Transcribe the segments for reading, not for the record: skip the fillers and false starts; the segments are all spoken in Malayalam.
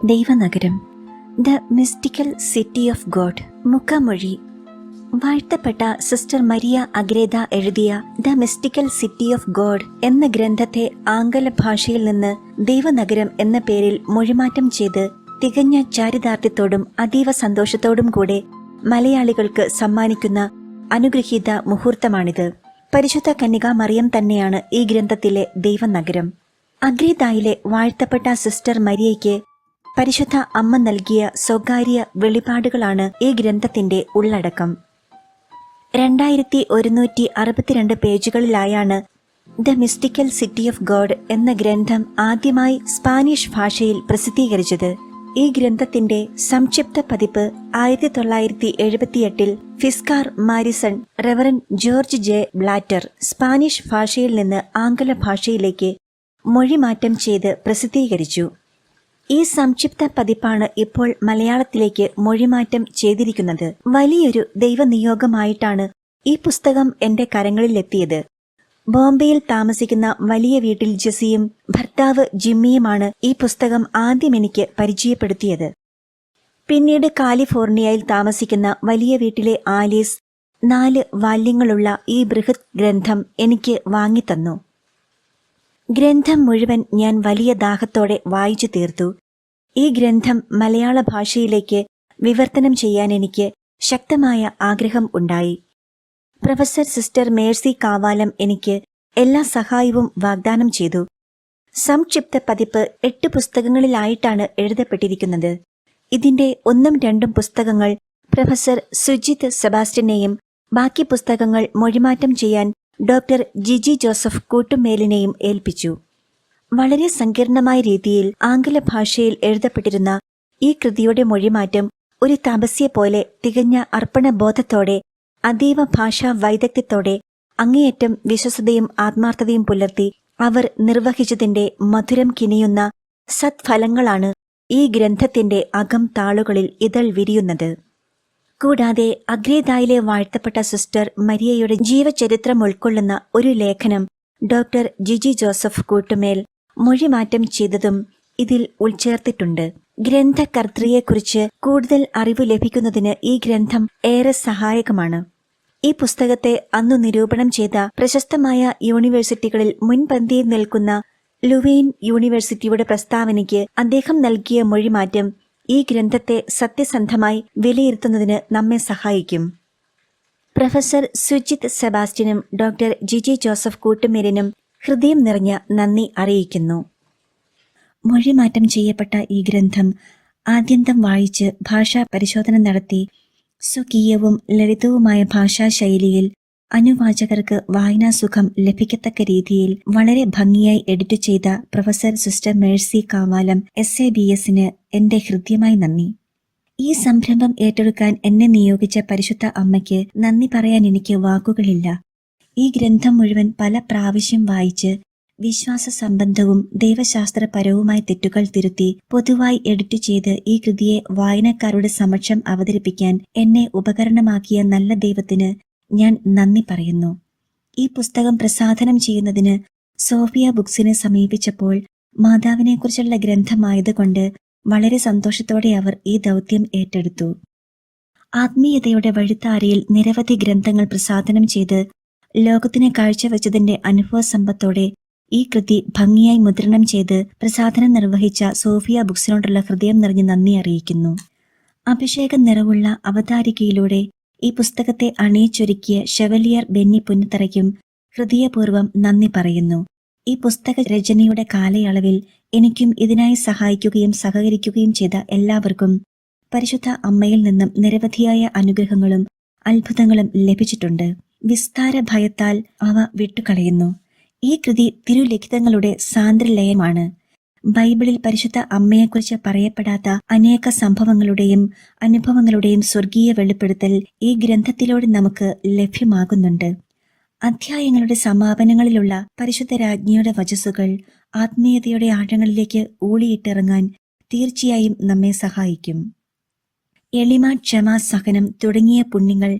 ദൈവനഗരം, the mystical city of God. മുഖമൊഴി. വാഴ്ത്തപ്പെട്ട സിസ്റ്റർ മരിയ അഗ്രേത എഴുതിയ the mystical city of God എന്ന ഗ്രന്ഥത്തെ ആംഗല ഭാഷയിൽ നിന്ന് ദൈവനഗരം എന്ന പേരിൽ മൊഴിമാറ്റം ചെയ്ത് തികഞ്ഞ ചാരിതാർത്ഥ്യത്തോടും അതീവ സന്തോഷത്തോടും കൂടെ മലയാളികൾക്ക് സമ്മാനിക്കുന്ന അനുഗ്രഹീത മുഹൂർത്തമാണിത്. പരിശുദ്ധ കന്യക മറിയം തന്നെയാണ് ഈ ഗ്രന്ഥത്തിലെ ദൈവനഗരം. അഗ്രേതായിലെ വാഴ്ത്തപ്പെട്ട സിസ്റ്റർ മരിയയ്ക്ക് പരിശുദ്ധ അമ്മ നൽകിയ സ്വകാര്യ വെളിപാടുകളാണ് ഈ ഗ്രന്ഥത്തിന്റെ ഉള്ളടക്കം. 2162 പേജുകളിലായാണ് the mystical city of God എന്ന ഗ്രന്ഥം ആദ്യമായി സ്പാനിഷ് ഭാഷയിൽ പ്രസിദ്ധീകരിച്ചത്. ഈ ഗ്രന്ഥത്തിന്റെ സംക്ഷിപ്ത പതിപ്പ് 1978 Fiscar Marison reverend George J Blatter Spanish ഭാഷയിൽ നിന്ന് ആംഗല ഭാഷയിലേക്ക് മൊഴിമാറ്റം ചെയ്ത് പ്രസിദ്ധീകരിച്ചു. ഈ സംക്ഷിപ്ത പതിപ്പാണ് ഇപ്പോൾ മലയാളത്തിലേക്ക് മൊഴിമാറ്റം ചെയ്തിരിക്കുന്നത്. വലിയൊരു ദൈവനിയോഗമായിട്ടാണ് ഈ പുസ്തകം എന്റെ കരങ്ങളിലെത്തിയത്. ബോംബെയിൽ താമസിക്കുന്ന വലിയ വീട്ടിൽ ജെസിയും ഭർത്താവ് ജിമ്മിയുമാണ് ഈ പുസ്തകം ആദ്യം എനിക്ക് പരിചയപ്പെടുത്തിയത്. പിന്നീട് കാലിഫോർണിയയിൽ താമസിക്കുന്ന വലിയ വീട്ടിലെ ആലീസ് 4 വാല്യങ്ങളുള്ള ഈ ബൃഹത് ഗ്രന്ഥം എനിക്ക് വാങ്ങിത്തന്നു. ഗ്രന്ഥം മുഴുവൻ ഞാൻ വലിയ ദാഹത്തോടെ വായിച്ചു തീർത്തു. ഈ ഗ്രന്ഥം മലയാള ഭാഷയിലേക്ക് വിവർത്തനം ചെയ്യാൻ എനിക്ക് ശക്തമായ ആഗ്രഹം ഉണ്ടായി. പ്രൊഫസർ സിസ്റ്റർ മേഴ്സി കാവാലം എനിക്ക് എല്ലാ സഹായവും വാഗ്ദാനം ചെയ്തു. സംക്ഷിപ്ത പതിപ്പ് 8 പുസ്തകങ്ങളിലായിട്ടാണ് എഴുതപ്പെട്ടിരിക്കുന്നത്. ഇതിന്റെ 1ഉം 2ഉം പുസ്തകങ്ങൾ പ്രൊഫസർ സുജിത് സെബാസ്റ്റ്യനെയും ബാക്കി പുസ്തകങ്ങൾ മൊഴിമാറ്റം ചെയ്യാൻ ഡോക്ടർ ജിജി ജോസഫ് കൂട്ടുമേലിനെയും ഏൽപ്പിച്ചു. വളരെ സങ്കീർണമായ രീതിയിൽ ആംഗല ഭാഷയിൽ എഴുതപ്പെട്ടിരുന്ന ഈ കൃതിയുടെ മൊഴിമാറ്റം ഒരു തപസ്യപോലെ തികഞ്ഞ അർപ്പണബോധത്തോടെ അതീവ ഭാഷാ വൈദഗ്ധ്യത്തോടെ അങ്ങേയറ്റം വിശ്വസതയും ആത്മാർത്ഥതയും പുലർത്തി അവർ നിർവഹിച്ചതിന്റെ മധുരം കിനിയുന്ന സത്ഫലങ്ങളാണ് ഈ ഗ്രന്ഥത്തിന്റെ അകം താളുകളിൽ ഇതൾ വിരിയുന്നത്. കൂടാതെ അഗ്രേതായിലെ വാഴ്ത്തപ്പെട്ട സിസ്റ്റർ മരിയയുടെ ജീവചരിത്രം ഉൾക്കൊള്ളുന്ന ഒരു ലേഖനം ഡോക്ടർ ജിജി ജോസഫ് കൂട്ടുമേൽ മൊഴിമാറ്റം ചെയ്തതും ഇതിൽ ഉൾച്ചേർത്തിട്ടുണ്ട്. ഗ്രന്ഥകർത്തൃയെക്കുറിച്ച് കൂടുതൽ അറിവ് ലഭിക്കുന്നതിന് ഈ ഗ്രന്ഥം ഏറെ സഹായകമാണ്. ഈ പുസ്തകത്തെ അന്നു നിരൂപണം ചെയ്ത പ്രശസ്തമായ യൂണിവേഴ്സിറ്റികളിൽ മുൻപന്തിയിൽ നിൽക്കുന്ന ലുവെയ്ൻ യൂണിവേഴ്സിറ്റിയുടെ പ്രസ്താവനയ്ക്ക് അദ്ദേഹം നൽകിയ മൊഴിമാറ്റം ഈ ഗ്രന്ഥത്തെ സത്യസന്ധമായി വിലയിരുത്തുന്നതിന് നമ്മെ സഹായിക്കും. പ്രൊഫസർ സുജിത് സെബാസ്റ്റ്യനും ഡോക്ടർ ജിജി ജോസഫ് കൂട്ടുമേലിനും ഹൃദയം നിറഞ്ഞ നന്ദി അറിയിക്കുന്നു. മൊഴിമാറ്റം ചെയ്യപ്പെട്ട ഈ ഗ്രന്ഥം ആദ്യന്തം വായിച്ച് ഭാഷാ പരിശോധന നടത്തി സ്വകീയവും ലളിതവുമായ ഭാഷാശൈലിയിൽ അനുവാചകർക്ക് വായനാസുഖം ലഭിക്കത്തക്ക രീതിയിൽ വളരെ ഭംഗിയായി എഡിറ്റ് ചെയ്ത പ്രൊഫസർ സിസ്റ്റർ മേഴ്സി കാവാലം SABSന് എന്റെ ഹൃദ്യമായി നന്ദി. ഈ സംരംഭം ഏറ്റെടുക്കാൻ എന്നെ നിയോഗിച്ച പരിശുദ്ധ അമ്മയ്ക്ക് നന്ദി പറയാൻ എനിക്ക് വാക്കുകളില്ല. ഈ ഗ്രന്ഥം മുഴുവൻ പല പ്രാവശ്യം വായിച്ച് വിശ്വാസ സംബന്ധവും ദൈവശാസ്ത്രപരവുമായ തെറ്റുകൾ തിരുത്തി പൊതുവായി എഡിറ്റ് ചെയ്ത് ഈ കൃതിയെ വായനക്കാരുടെ സമക്ഷം അവതരിപ്പിക്കാൻ എന്നെ ഉപകരണമാക്കിയ നല്ല ദൈവത്തിന് ഞാൻ നന്ദി പറയുന്നു. ഈ പുസ്തകം പ്രസാധനം ചെയ്യുന്നതിന് സോഫിയ ബുക്സിനെ സമീപിച്ചപ്പോൾ മാതാവിനെക്കുറിച്ചുള്ള ഗ്രന്ഥമായതുകൊണ്ട് വളരെ സന്തോഷത്തോടെ അവർ ഈ ദൗത്യം ഏറ്റെടുത്തു. ആത്മീയതയുടെ വഴിത്താരയിൽ നിരവധി ഗ്രന്ഥങ്ങൾ പ്രസാധനം ചെയ്ത് ലോകത്തിന് കാഴ്ചവെച്ചതിന്റെ അനുഭവ സമ്പത്തോടെ ഈ കൃതി ഭംഗിയായി മുദ്രണം ചെയ്ത് പ്രസാധനം നിർവഹിച്ച സോഫിയ ബുക്സിനോടുള്ള ഹൃദയം നിറഞ്ഞ് നന്ദി അറിയിക്കുന്നു. അഭിഷേക നിറവുള്ള അവതാരികയിലൂടെ ഈ പുസ്തകത്തെ അണിയിച്ചൊരുക്കിയ ഷെവലിയർ ബെന്നി പുന്നത്തറയ്ക്കും ഹൃദയപൂർവ്വം നന്ദി പറയുന്നു. ഈ പുസ്തക രചനയുടെ കാലയളവിൽ എനിക്കും ഇതിനായി സഹായിക്കുകയും സഹകരിക്കുകയും ചെയ്ത എല്ലാവർക്കും പരിശുദ്ധ അമ്മയിൽ നിന്നും നിരവധിയായ അനുഗ്രഹങ്ങളും അത്ഭുതങ്ങളും ലഭിച്ചിട്ടുണ്ട്. വിസ്താര ഭയത്താൽ അവ വിട്ടുകളയുന്നു. ഈ കൃതി തിരുലിഖിതങ്ങളുടെ സാന്ദ്രലയമാണ്. ബൈബിളിൽ പരിശുദ്ധ അമ്മയെക്കുറിച്ച് പറയപ്പെടാത്ത അനേക സംഭവങ്ങളുടെയും അനുഭവങ്ങളുടെയും സ്വർഗീയ വെളിപ്പെടുത്തൽ ഈ ഗ്രന്ഥത്തിലൂടെ നമുക്ക് ലഭ്യമാകുന്നുണ്ട്. അധ്യായങ്ങളുടെ സമാപനങ്ങളിലുള്ള പരിശുദ്ധ രാജ്ഞിയുടെ വചസ്സുകൾ ആത്മീയതയുടെ ആഴങ്ങളിലേക്ക് ഊളിയിട്ടിറങ്ങാൻ തീർച്ചയായും നമ്മെ സഹായിക്കും. എളിമ, ക്ഷമ, സഹനം തുടങ്ങിയ പുണ്യങ്ങൾ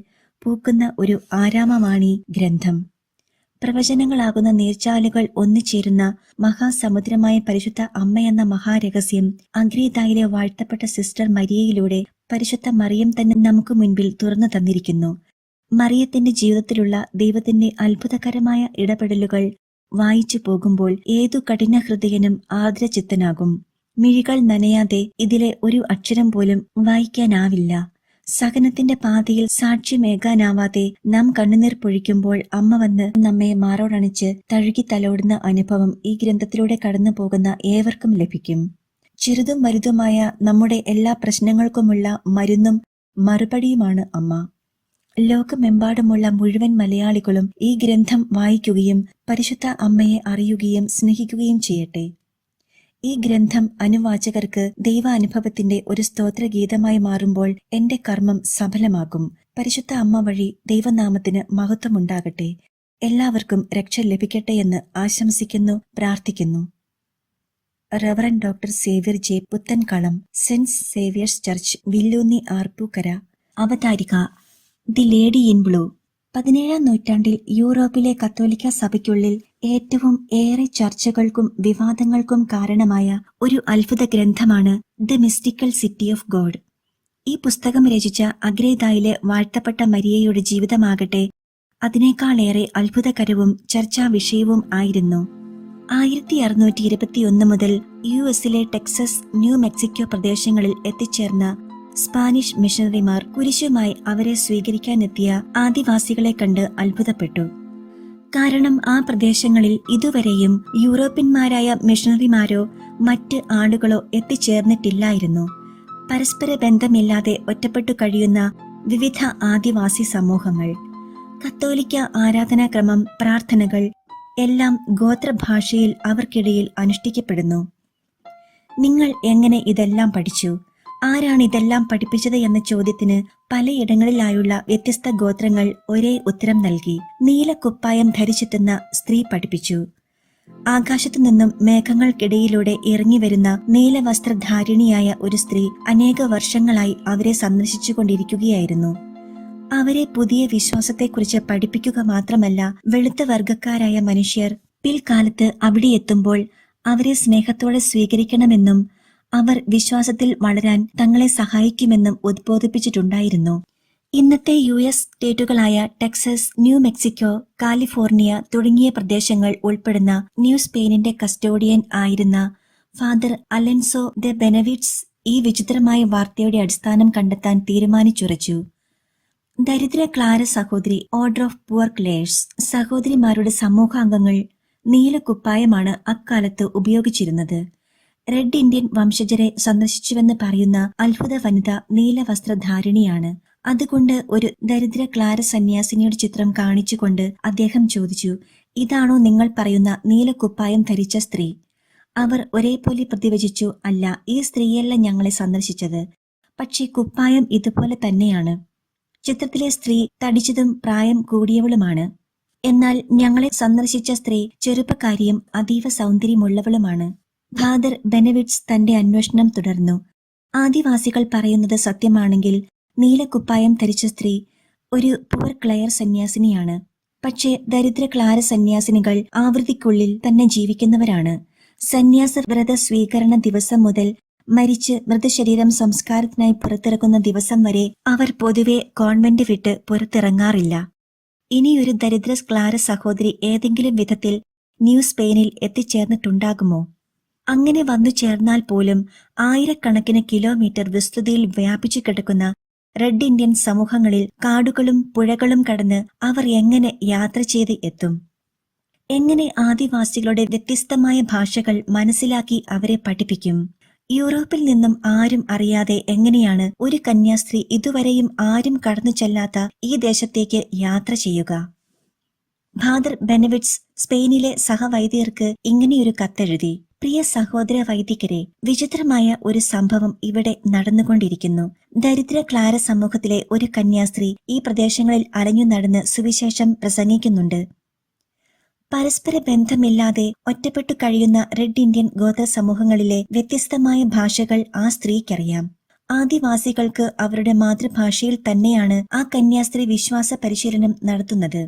പൂക്കുന്ന ഒരു ആരാമമാണീ ഗ്രന്ഥം. പ്രവചനങ്ങളാകുന്ന നീർച്ചാലുകൾ ഒന്നിച്ചേരുന്ന മഹാസമുദ്രമായ പരിശുദ്ധ അമ്മയെന്ന മഹാരഹസ്യം അഗ്രേദായിലെ വാഴ്ത്തപ്പെട്ട സിസ്റ്റർ മരിയയിലൂടെ പരിശുദ്ധ മറിയം തന്നെ നമുക്ക് മുൻപിൽ തുറന്നു തന്നിരിക്കുന്നു. മറിയത്തിന്റെ ജീവിതത്തിലുള്ള ദൈവത്തിന്റെ അത്ഭുതകരമായ ഇടപെടലുകൾ വായിച്ചു പോകുമ്പോൾ ഏതു കഠിന ഹൃദയനും ആർദ്രചിത്തനാകും. മിഴികൾ നനയാതെ ഇതിലെ ഒരു അക്ഷരം പോലും വായിക്കാനാവില്ല. സഹനത്തിന്റെ പാതയിൽ സാക്ഷ്യമേകാനാവാതെ നാം കണ്ണുനീർ പൊഴിക്കുമ്പോൾ അമ്മ വന്ന് നമ്മെ മാറോടണിച്ച് തഴുകി തലോടുന്ന അനുഭവം ഈ ഗ്രന്ഥത്തിലൂടെ കടന്നു പോകുന്ന ഏവർക്കും ലഭിക്കും. ചെറുതും വലുതുമായ നമ്മുടെ എല്ലാ പ്രശ്നങ്ങൾക്കുമുള്ള മരുന്നും മറുപടിയുമാണ് അമ്മ. ലോകമെമ്പാടുമുള്ള മുഴുവൻ മലയാളികളും ഈ ഗ്രന്ഥം വായിക്കുകയും പരിശുദ്ധ അമ്മയെ അറിയുകയും സ്നേഹിക്കുകയും ചെയ്യട്ടെ. ഈ ഗ്രന്ഥം അനുവാചകർക്ക് ദൈവാനുഭവത്തിന്റെ ഒരു സ്തോത്രഗീതമായി മാറുമ്പോൾ എന്റെ കർമ്മം സഫലമാകും. പരിശുദ്ധ അമ്മ വഴി ദൈവനാമത്തിന് മഹത്വമുണ്ടാകട്ടെ. എല്ലാവർക്കും രക്ഷ ലഭിക്കട്ടെ എന്ന് ആശംസിക്കുന്നു, പ്രാർത്ഥിക്കുന്നു. Reverend doctor Xavier J Puthenkalam, Saint Xavier's church, Villoonni, Arpookara. അവതാരിക ദി ലേഡി ഇൻ ബ്ലൂ. 17-ാം നൂറ്റാണ്ടിൽ യൂറോപ്പിലെ കത്തോലിക്ക സഭയ്ക്കുള്ളിൽ ഏറ്റവും ഏറെ ചർച്ചകൾക്കും വിവാദങ്ങൾക്കും കാരണമായ ഒരു അത്ഭുത ഗ്രന്ഥമാണ് the mystical city of God. ഈ പുസ്തകം രചിച്ച അഗ്രേദായിലെ വാഴ്ത്തപ്പെട്ട മരിയയുടെ ജീവിതമാകട്ടെ അതിനേക്കാളേറെ അത്ഭുതകരവും ചർച്ചാ വിഷയവും ആയിരുന്നു. 1621 മുതൽ യുഎസിലെ ടെക്സസ്, ന്യൂ മെക്സിക്കോ പ്രദേശങ്ങളിൽ എത്തിച്ചേർന്ന സ്പാനിഷ് മിഷണറിമാർ കുരിശുമായി അവരെ സ്വീകരിക്കാനെത്തിയ ആദിവാസികളെ കണ്ട് അത്ഭുതപ്പെട്ടു. കാരണം ആ പ്രദേശങ്ങളിൽ ഇതുവരെയും യൂറോപ്യന്മാരായ മിഷണറിമാരോ മറ്റ് ആളുകളോ എത്തിച്ചേർന്നിട്ടില്ലായിരുന്നു. പരസ്പര ബന്ധമില്ലാതെ ഒറ്റപ്പെട്ടു കഴിയുന്ന വിവിധ ആദിവാസി സമൂഹങ്ങൾ. കത്തോലിക്ക ആരാധനാക്രമം, പ്രാർത്ഥനകൾ എല്ലാം ഗോത്രഭാഷയിൽ അവർക്കിടയിൽ അനുഷ്ഠിക്കപ്പെടുന്നു. നിങ്ങൾ എങ്ങനെ ഇതെല്ലാം പഠിച്ചു? ആരാണ് ഇതെല്ലാം പഠിപ്പിച്ചത് എന്ന ചോദ്യത്തിന് പലയിടങ്ങളിലായുള്ള വ്യത്യസ്ത ഗോത്രങ്ങൾ ഒരേ ഉത്തരം നൽകി. നീലക്കുപ്പായം ധരിച്ചെത്തുന്ന സ്ത്രീ പഠിപ്പിച്ചു. ആകാശത്തു നിന്നും മേഘങ്ങൾക്കിടയിലൂടെ ഇറങ്ങിവരുന്ന നീലവസ്ത്രധാരിണിയായ ഒരു സ്ത്രീ അനേക വർഷങ്ങളായി അവരെ സന്ദർശിച്ചുകൊണ്ടിരിക്കുകയായിരുന്നു. അവരെ പുതിയ വിശ്വാസത്തെക്കുറിച്ച് പഠിപ്പിക്കുക മാത്രമല്ല, വെളുത്ത വർഗക്കാരായ മനുഷ്യർ പിൽക്കാലത്ത് അവിടെ എത്തുമ്പോൾ അവരെ സ്നേഹത്തോടെ സ്വീകരിക്കണമെന്നും അവർ വിശ്വാസത്തിൽ വളരാൻ തങ്ങളെ സഹായിക്കുമെന്നും ഉദ്ബോധിപ്പിച്ചിട്ടുണ്ടായിരുന്നു. ഇന്നത്തെ US സ്റ്റേറ്റുകളായ ടെക്സസ്, ന്യൂ മെക്സിക്കോ, കാലിഫോർണിയ തുടങ്ങിയ പ്രദേശങ്ങൾ ഉൾപ്പെടുന്ന ന്യൂ സ്പെയിനിന്റെ കസ്റ്റോഡിയൻ ആയിരുന്ന ഫാദർ അലൻസോ ദെ ബെനവിറ്റ്സ് ഈ വിചിത്രമായ വാർത്തയുടെ അടിസ്ഥാനം കണ്ടെത്താൻ തീരുമാനിച്ചുറച്ചു. ദരിദ്ര ക്ലാര സഹോദരി, ഓർഡർ ഓഫ് പുവർ ക്ലേഴ്സ് സഹോദരിമാരുടെ സമൂഹാംഗങ്ങൾ നീലക്കുപ്പായമാണ് അക്കാലത്ത് ഉപയോഗിച്ചിരുന്നത്. റെഡ് ഇന്ത്യൻ വംശജരെ സന്ദർശിച്ചുവെന്ന് പറയുന്ന അത്ഭുത വനിത നീലവസ്ത്രധാരിണിയാണ്. അതുകൊണ്ട് ഒരു ദരിദ്ര ക്ലാര സന്യാസിനിയുടെ ചിത്രം കാണിച്ചുകൊണ്ട് അദ്ദേഹം ചോദിച്ചു, ഇതാണോ നിങ്ങൾ പറയുന്ന നീലക്കുപ്പായം ധരിച്ച സ്ത്രീ? അവർ ഒരേപോലെ പ്രതിവചിച്ചു, അല്ല, ഈ സ്ത്രീയല്ല ഞങ്ങളെ സന്ദർശിച്ചത്, പക്ഷേ കുപ്പായം ഇതുപോലെ തന്നെയാണ്. ചിത്രത്തിലെ സ്ത്രീ തടിച്ചതും പ്രായം കൂടിയവളുമാണ്. എന്നാൽ ഞങ്ങളെ സന്ദർശിച്ച സ്ത്രീ ചെറുപ്പക്കാരിയും അതീവ സൗന്ദര്യമുള്ളവളുമാണ്. ഫാദർ ബെനവിറ്റ്സ് തന്റെ അന്വേഷണം തുടർന്നു. ആദിവാസികൾ പറയുന്നത് സത്യമാണെങ്കിൽ നീലക്കുപ്പായം ധരിച്ച സ്ത്രീ ഒരു പുവർ ക്ലെയർ സന്യാസിനിയാണ്. പക്ഷേ ദരിദ്ര ക്ലാര സന്യാസിനികൾ ആവൃത്തിക്കുള്ളിൽ തന്നെ ജീവിക്കുന്നവരാണ്. സന്യാസ വ്രത സ്വീകരണ ദിവസം മുതൽ മരിച്ച് മൃതശരീരം സംസ്കാരത്തിനായി പുറത്തിറക്കുന്ന ദിവസം വരെ അവർ പൊതുവെ കോൺവെന്റ് വിട്ട് പുറത്തിറങ്ങാറില്ല. ഇനിയൊരു ദരിദ്ര ക്ലാര സഹോദരി ഏതെങ്കിലും വിധത്തിൽ ന്യൂ സ്പെയിനിൽ എത്തിച്ചേർന്നിട്ടുണ്ടാകുമോ? അങ്ങനെ വന്നു ചേർന്നാൽ പോലും ആയിരക്കണക്കിന് കിലോമീറ്റർ വിസ്തൃതിയിൽ വ്യാപിച്ചു കിടക്കുന്ന റെഡ് ഇന്ത്യൻ സമൂഹങ്ങളിൽ കാടുകളും പുഴകളും കടന്ന് അവർ എങ്ങനെ യാത്ര ചെയ്ത് എത്തും? എങ്ങനെ ആദിവാസികളുടെ വ്യത്യസ്തമായ ഭാഷകൾ മനസ്സിലാക്കി അവരെ പഠിപ്പിക്കും? യൂറോപ്പിൽ നിന്നും ആരും അറിയാതെ എങ്ങനെയാണ് ഒരു കന്യാസ്ത്രീ ഇതുവരെയും ആരും കടന്നു ചെല്ലാത്ത ഈ ദേശത്തേക്ക് യാത്ര ചെയ്യുക? ഫാദർ ബെനവിറ്റ്സ് സ്പെയിനിലെ സഹവൈദികർക്ക് ഇങ്ങനെയൊരു കത്തെഴുതി. പ്രിയ സഹോദര വൈദികരെ, വിചിത്രമായ ഒരു സംഭവം ഇവിടെ നടന്നുകൊണ്ടിരിക്കുന്നു. ദരിദ്ര ക്ലാര സമൂഹത്തിലെ ഒരു കന്യാസ്ത്രീ ഈ പ്രദേശങ്ങളിൽ അലഞ്ഞു നടന്ന് സുവിശേഷം പ്രസംഗിക്കുന്നുണ്ട്. പരസ്പര ബന്ധമില്ലാതെ ഒറ്റപ്പെട്ടു കഴിയുന്ന റെഡ് ഇന്ത്യൻ ഗോത്ര സമൂഹങ്ങളിലെ വ്യത്യസ്തമായ ഭാഷകൾ ആ സ്ത്രീക്കറിയാം. ആദിവാസികൾക്ക് അവരുടെ മാതൃഭാഷയിൽ തന്നെയാണ് ആ കന്യാസ്ത്രീ വിശ്വാസ പരിശീലനം നടത്തുന്നത്.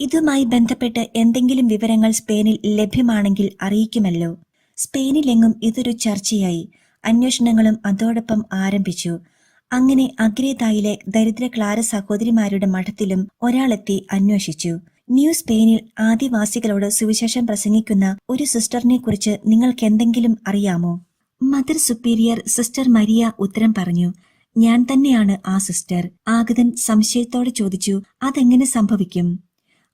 ഇതുമായി ബന്ധപ്പെട്ട് എന്തെങ്കിലും വിവരങ്ങൾ സ്പെയിനിൽ ലഭ്യമാണെങ്കിൽ അറിയിക്കുമല്ലോ. സ്പെയിനിലെങ്ങും ഇതൊരു ചർച്ചയായി. അന്വേഷണങ്ങളും അതോടൊപ്പം ആരംഭിച്ചു. അങ്ങനെ അഗ്രേതായിലെ ദരിദ്ര ക്ലാര സഹോദരിമാരുടെ മഠത്തിലും ഒരാളെത്തി അന്വേഷിച്ചു. ന്യൂ സ്പെയിനിൽ ആദിവാസികളോട് സുവിശേഷം പ്രസംഗിക്കുന്ന ഒരു സിസ്റ്ററിനെ കുറിച്ച് നിങ്ങൾക്കെന്തെങ്കിലും അറിയാമോ? മദർ സുപ്പീരിയർ സിസ്റ്റർ മരിയ ഉത്തരം പറഞ്ഞു. ഞാൻ തന്നെയാണ് ആ സിസ്റ്റർ. ആഗതൻ സംശയത്തോടെ ചോദിച്ചു, അതെങ്ങനെ സംഭവിക്കും?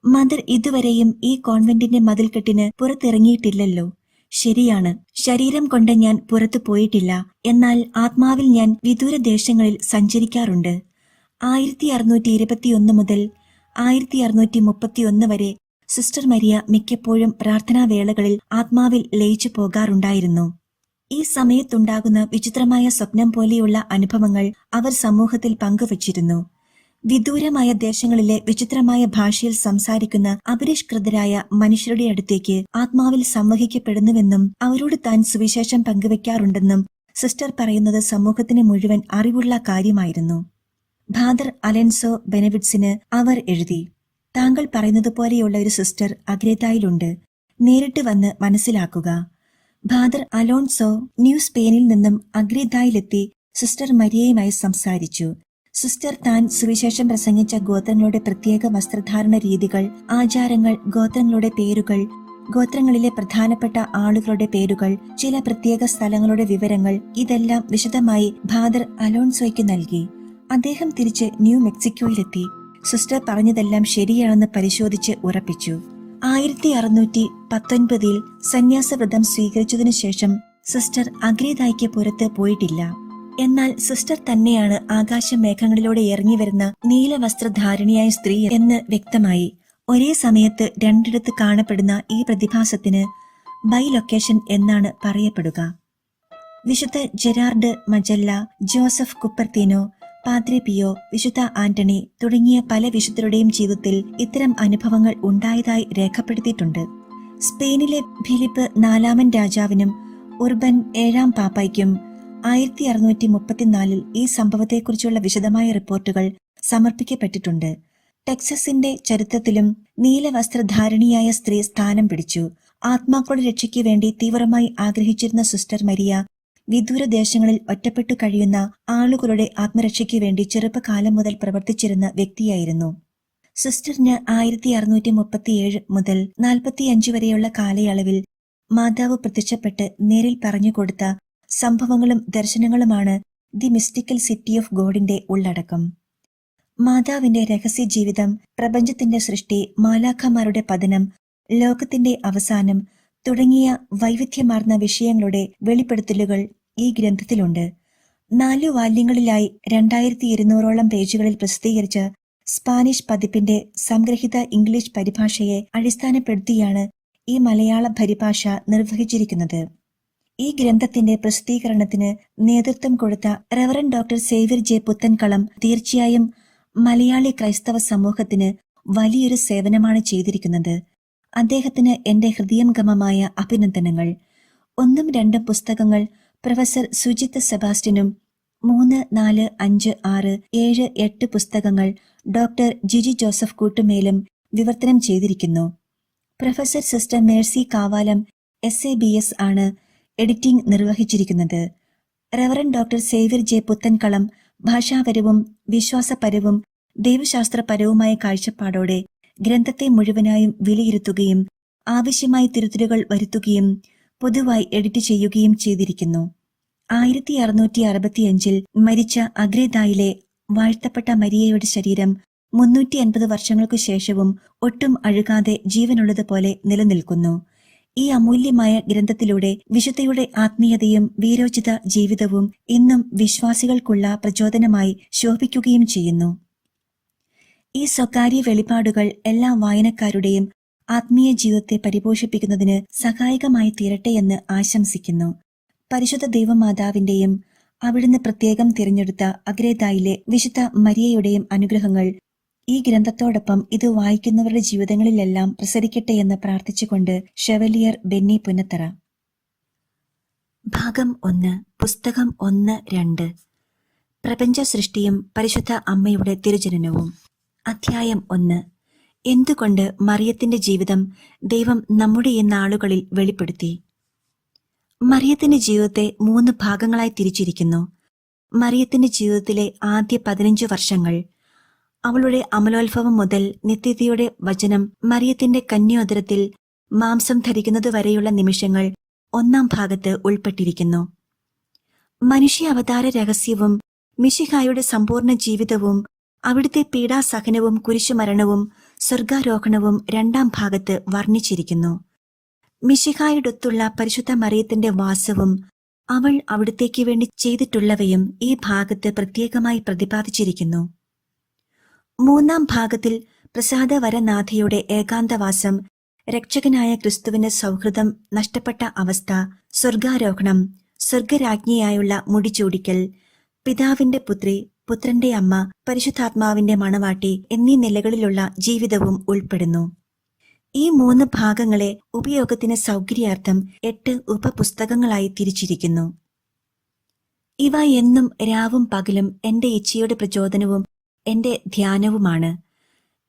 മദർ ഇതുവരെയും ഈ കോൺവെന്റിന്റെ മതിൽക്കെട്ടിന് പുറത്തിറങ്ങിയിട്ടില്ലല്ലോ. ശരിയാണ്, ശരീരം കൊണ്ട് ഞാൻ പുറത്തു പോയിട്ടില്ല. എന്നാൽ ആത്മാവിൽ ഞാൻ വിദൂര ദേശങ്ങളിൽ സഞ്ചരിക്കാറുണ്ട്. 1621 മുതൽ 1631 വരെ സിസ്റ്റർ മരിയ മിക്കപ്പോഴും പ്രാർത്ഥനാവേളകളിൽ ആത്മാവിൽ ലയിച്ചു പോകാറുണ്ടായിരുന്നു. ഈ സമയത്തുണ്ടാകുന്ന വിചിത്രമായ സ്വപ്നം പോലെയുള്ള അനുഭവങ്ങൾ അവർ സമൂഹത്തിൽ പങ്കുവച്ചിരുന്നു. വിദൂരമായ ദേശങ്ങളിലെ വിചിത്രമായ ഭാഷയിൽ സംസാരിക്കുന്ന അപരിഷ്കൃതരായ മനുഷ്യരുടെ അടുത്തേക്ക് ആത്മാവിൽ സംവഹിക്കപ്പെടുന്നുവെന്നും അവരോട് താൻ സുവിശേഷം പങ്കുവെക്കാറുണ്ടെന്നും സിസ്റ്റർ പറയുന്നത് സമൂഹത്തിന് മുഴുവൻ അറിവുള്ള കാര്യമായിരുന്നു. ഫാദർ അലൻസോ ബെനവിറ്റ്സിന് അവർ എഴുതി, താങ്കൾ പറയുന്നത് പോലെയുള്ള ഒരു സിസ്റ്റർ അഗ്രേതായിലുണ്ട്. നേരിട്ട് വന്ന് മനസ്സിലാക്കുക. ഫാദർ അലോൺസോ ന്യൂ സ്പെയിനിൽ നിന്നും അഗ്രേതായിലെത്തി സിസ്റ്റർ മരിയയുമായി സംസാരിച്ചു. സിസ്റ്റർ താൻ സുവിശേഷം പ്രസംഗിച്ച ഗോത്രങ്ങളുടെ പ്രത്യേക വസ്ത്രധാരണ രീതികൾ, ആചാരങ്ങൾ, ഗോത്രങ്ങളുടെ പേരുകൾ, ഗോത്രങ്ങളിലെ പ്രധാനപ്പെട്ട ആളുകളുടെ പേരുകൾ, ചില പ്രത്യേക സ്ഥലങ്ങളുടെ വിവരങ്ങൾ, ഇതെല്ലാം വിശദമായി ഫാദർ അലോൺസോയ്ക്ക് നൽകി. അദ്ദേഹം തിരിച്ച് ന്യൂ മെക്സിക്കോയിലെത്തി സിസ്റ്റർ പറഞ്ഞതെല്ലാം ശരിയാണെന്ന് പരിശോധിച്ച് ഉറപ്പിച്ചു. 1619 സന്യാസവ്രതം സ്വീകരിച്ചതിനു ശേഷം സിസ്റ്റർ അഗ്രേതായ്ക്ക് പുറത്ത് പോയിട്ടില്ല. എന്നാൽ സിസ്റ്റർ തന്നെയാണ് ആകാശമേഘങ്ങളിലൂടെ ഇറങ്ങിവരുന്ന നീലവസ്ത്രധാരിണിയായ സ്ത്രീ എന്ന് വ്യക്തമായി. ഒരേ സമയത്ത് രണ്ടിടത്ത് കാണപ്പെടുന്ന ഈ പ്രതിഭാസത്തിന് ബൈലൊക്കേഷൻ എന്നാണ് പറയപ്പെടുക. വിശുദ്ധ ജെറാർഡ് മജല്ല, ജോസഫ് കുപ്പർത്തീനോ, പാദ്രെ പിയോ, വിശുദ്ധ ആന്റണി തുടങ്ങിയ പല വിശുദ്ധരുടെയും ജീവിതത്തിൽ ഇത്തരം അനുഭവങ്ങൾ ഉണ്ടായതായി രേഖപ്പെടുത്തിയിട്ടുണ്ട്. സ്പെയിനിലെ ഫിലിപ്പ് 4 രാജാവിനും ഉർബൻ 7 പാപ്പായ്ക്കും 1634 ഈ സംഭവത്തെക്കുറിച്ചുള്ള വിശദമായ റിപ്പോർട്ടുകൾ സമർപ്പിക്കപ്പെട്ടിട്ടുണ്ട്. ടെക്സസിന്റെ ചരിത്രത്തിലും നീലവസ്ത്രധാരിണിയായ സ്ത്രീ സ്ഥാനം പിടിച്ചു. ആത്മാക്കളുടെ രക്ഷയ്ക്ക് വേണ്ടി തീവ്രമായി ആഗ്രഹിച്ചിരുന്ന സിസ്റ്റർ മരിയ വിദൂരദേശങ്ങളിൽ ഒറ്റപ്പെട്ടു കഴിയുന്ന ആളുകളുടെ ആത്മരക്ഷയ്ക്ക് വേണ്ടി ചെറുപ്പകാലം മുതൽ പ്രവർത്തിച്ചിരുന്ന വ്യക്തിയായിരുന്നു. സിസ്റ്ററിന് 1637 മുതൽ 45 വരെയുള്ള കാലയളവിൽ മാതാവ് പ്രത്യക്ഷപ്പെട്ട് നേരിൽ പറഞ്ഞുകൊടുത്ത സംഭവങ്ങളും ദർശനങ്ങളുമാണ് ദി മിസ്റ്റിക്കൽ സിറ്റി ഓഫ് ഗോഡിന്റെ ഉള്ളടക്കം. മാതാവിന്റെ രഹസ്യ ജീവിതം, പ്രപഞ്ചത്തിന്റെ സൃഷ്ടി, മാലാഖമാരുടെ പതനം, ലോകത്തിന്റെ അവസാനം തുടങ്ങിയ വൈവിധ്യമാർന്ന വിഷയങ്ങളുടെ വെളിപ്പെടുത്തലുകൾ ഈ ഗ്രന്ഥത്തിലുണ്ട്. 4 വാല്യങ്ങളിലായി 2200ഓളം പേജുകളിൽ പ്രസിദ്ധീകരിച്ച സ്പാനിഷ് പതിപ്പിന്റെ സംഗ്രഹിത ഇംഗ്ലീഷ് പരിഭാഷയെ അടിസ്ഥാനപ്പെടുത്തിയാണ് ഈ മലയാള പരിഭാഷ നിർവഹിച്ചിരിക്കുന്നത്. ഈ ഗ്രന്ഥത്തിന്റെ പ്രസിദ്ധീകരണത്തിന് നേതൃത്വം കൊടുത്ത റെവറൻഡ് ഡോക്ടർ സേവ്യർ ജെ പുത്തൻകളം തീർച്ചയായും മലയാളി ക്രൈസ്തവ സമൂഹത്തിന് വലിയൊരു സേവനമാണ് ചെയ്തിരിക്കുന്നത്. അദ്ദേഹത്തിന് എന്റെ ഹൃദയംഗമമായ അഭിനന്ദനങ്ങൾ. 1ഉം 2ഉം പുസ്തകങ്ങൾ പ്രൊഫസർ സുജിത് സെബാസ്റ്റ്യനും, 3, 4, 5, 6, 7, 8 പുസ്തകങ്ങൾ ഡോക്ടർ ജിജി ജോസഫ് കൂട്ടുമേലും വിവർത്തനം ചെയ്തിരിക്കുന്നു. Professor sister Mercy Kavalam SABS ആണ് എഡിറ്റിംഗ് നിർവഹിച്ചിരിക്കുന്നത്. റെവറൻഡ് ഡോക്ടർ സേവ്യർ ജെ പുത്തൻകളം ഭാഷാപരവും വിശ്വാസപരവും ദൈവശാസ്ത്രപരവുമായ കാഴ്ചപ്പാടോടെ ഗ്രന്ഥത്തെ മുഴുവനായും വിലയിരുത്തുകയും ആവശ്യമായ തിരുത്തലുകൾ വരുത്തുകയും പൊതുവായി എഡിറ്റ് ചെയ്യുകയും ചെയ്തിരിക്കുന്നു. 1665 മരിച്ച അഗ്രേതായിലെ വാഴ്ത്തപ്പെട്ട മരിയയുടെ ശരീരം 350 വർഷങ്ങൾക്കു ശേഷവും ഒട്ടും അഴുകാതെ ജീവനുള്ളതുപോലെ നിലനിൽക്കുന്നു. ഈ അമൂല്യമായ ഗ്രന്ഥത്തിലൂടെ വിശുദ്ധയുടെ ആത്മീയതയും വീരോചിത ജീവിതവും ഇന്നും വിശ്വാസികൾക്കുള്ള പ്രചോദനമായി ശോഭിക്കുകയും ചെയ്യുന്നു. ഈ സ്വകാര്യ വെളിപാടുകൾ എല്ലാ വായനക്കാരുടെയും ആത്മീയ ജീവിതത്തെ പരിപോഷിപ്പിക്കുന്നതിന് സഹായകമായി തീരട്ടെ എന്ന് ആശംസിക്കുന്നു. പരിശുദ്ധ ദൈവമാതാവിന്റെയും അവിടുന്ന് പ്രത്യേകം തിരഞ്ഞെടുത്ത അഗ്രേതായിലെ വിശുദ്ധ മരിയയുടെയും അനുഗ്രഹങ്ങൾ ഈ ഗ്രന്ഥത്തോടൊപ്പം ഇത് വായിക്കുന്നവരുടെ ജീവിതങ്ങളിലെല്ലാം പ്രസരിക്കട്ടെ എന്ന് പ്രാർത്ഥിച്ചുകൊണ്ട് ഷെവലിയർ ബെന്നി പുന്നത്തറ. ഭാഗം 1, പുസ്തകം 1-2. പ്രപഞ്ച സൃഷ്ടിയും പരിശുദ്ധ അമ്മയുടെ തിരുജനനവും. അധ്യായം 1. എന്തുകൊണ്ട് മറിയത്തിന്റെ ജീവിതം ദൈവം നമ്മുടെ ഈ നാളുകളിൽ വെളിപ്പെടുത്തി? മറിയത്തിന്റെ ജീവിതത്തെ 3 ഭാഗങ്ങളായി തിരിച്ചിരിക്കുന്നു. മറിയത്തിന്റെ ജീവിതത്തിലെ ആദ്യ 15 വർഷങ്ങൾ, അവളുടെ അമലോത്ഭവം മുതൽ നിത്യതയുടെ വചനം മറിയത്തിന്റെ കന്യോദരത്തിൽ മാംസം ധരിക്കുന്നതുവരെയുള്ള നിമിഷങ്ങൾ 1-ാം ഭാഗത്ത് ഉൾപ്പെട്ടിരിക്കുന്നു. മനുഷ്യ അവതാര രഹസ്യവും മിശിഹായുടെ സമ്പൂർണ്ണ ജീവിതവും അവിടുത്തെ പീഡാസഹനവും കുരിശുമരണവും സ്വർഗാരോഹണവും 2-ാം ഭാഗത്ത് വർണ്ണിച്ചിരിക്കുന്നു. മിശിഹായോടൊത്തുള്ള പരിശുദ്ധ മറിയത്തിന്റെ വാസവും അവൾ അവിടുത്തേക്ക് വേണ്ടി ചെയ്തിട്ടുള്ളവയും ഈ ഭാഗത്ത് പ്രത്യേകമായി പ്രതിപാദിച്ചിരിക്കുന്നു. 3-ാം ഭാഗത്തിൽ പ്രസാദവരനാഥയുടെ ഏകാന്തവാസം, രക്ഷകനായ ക്രിസ്തുവിന്റെ സൗഹൃദം നഷ്ടപ്പെട്ട അവസ്ഥ, സ്വർഗാരോഹണം, സ്വർഗരാജ്ഞിയായുള്ള മുടിചൂടിക്കൽ, പിതാവിന്റെ പുത്രി, പുത്രന്റെ അമ്മ, പരിശുദ്ധാത്മാവിന്റെ മണവാട്ടി എന്നീ നിലകളിലുള്ള ജീവിതവും ഉൾപ്പെടുന്നു. ഈ 3 ഭാഗങ്ങളെ ഉപയോഗത്തിന് സൗകര്യാർത്ഥം 8 ഉപപുസ്തകങ്ങളായി തിരിച്ചിരിക്കുന്നു. ഇവ എന്നും രാവും പകലും എന്റെ ഇച്ഛയുടെ പ്രചോദനവും എന്റെ ധ്യാനവുമാണ്.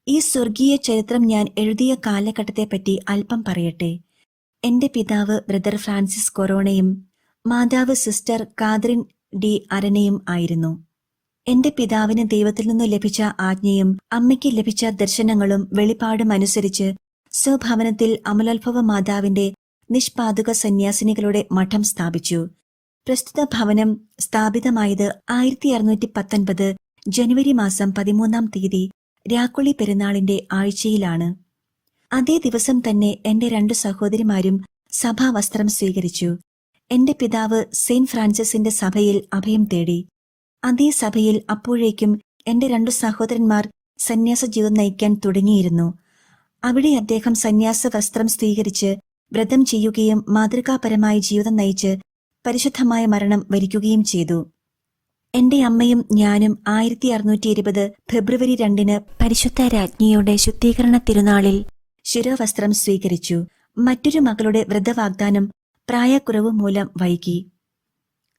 ഈ സ്വർഗീയ ചരിത്രം ഞാൻ എഴുതിയ കാലഘട്ടത്തെപ്പറ്റി അല്പം പറയട്ടെ. എന്റെ പിതാവ് ബ്രദർ ഫ്രാൻസിസ് കൊറോണയും മാതാവ് സിസ്റ്റർ കാതറിൻ ഡി അരനയും ആയിരുന്നു. എന്റെ പിതാവിന് ദൈവത്തിൽ നിന്നു ലഭിച്ച ആജ്ഞയും അമ്മയ്ക്ക് ലഭിച്ച ദർശനങ്ങളും വെളിപ്പാടും അനുസരിച്ച് സ്വഭവനത്തിൽ അമലോത്ഭവ മാതാവിന്റെ നിഷ്പാതുക സന്യാസിനികളുടെ മഠം സ്ഥാപിച്ചു. പ്രസ്തുത ഭവനം സ്ഥാപിതമായത് 1619 ജനുവരി മാസം 13-ാം തീയതി രാക്കുളി പെരുന്നാളിന്റെ ആഴ്ചയിലാണ്. അതേ ദിവസം തന്നെ എന്റെ 2 സഹോദരിമാരും സഭാവസ്ത്രം സ്വീകരിച്ചു. എന്റെ പിതാവ് സെയിന്റ് ഫ്രാൻസിസിന്റെ സഭയിൽ അഭയം തേടി. അതേ സഭയിൽ അപ്പോഴേക്കും എന്റെ 2 സഹോദരന്മാർ സന്യാസ ജീവിതം നയിക്കാൻ തുടങ്ങിയിരുന്നു. അവിടെ അദ്ദേഹം സന്യാസ വസ്ത്രം സ്വീകരിച്ച് വ്രതം ചെയ്യുകയും മാതൃകാപരമായ ജീവിതം നയിച്ച് പരിശുദ്ധമായ മരണം വരിക്കുകയും ചെയ്തു. എന്റെ അമ്മയും ഞാനും 1620 ഫെബ്രുവരി 2-ന് പരിശുദ്ധ രാജ്ഞിയുടെ ശുദ്ധീകരണ തിരുനാളിൽ ശിരോവസ്ത്രം സ്വീകരിച്ചു. മറ്റൊരു മകളുടെ വ്രതവാഗ്ദാനം പ്രായക്കുറവ് മൂലം വൈകി.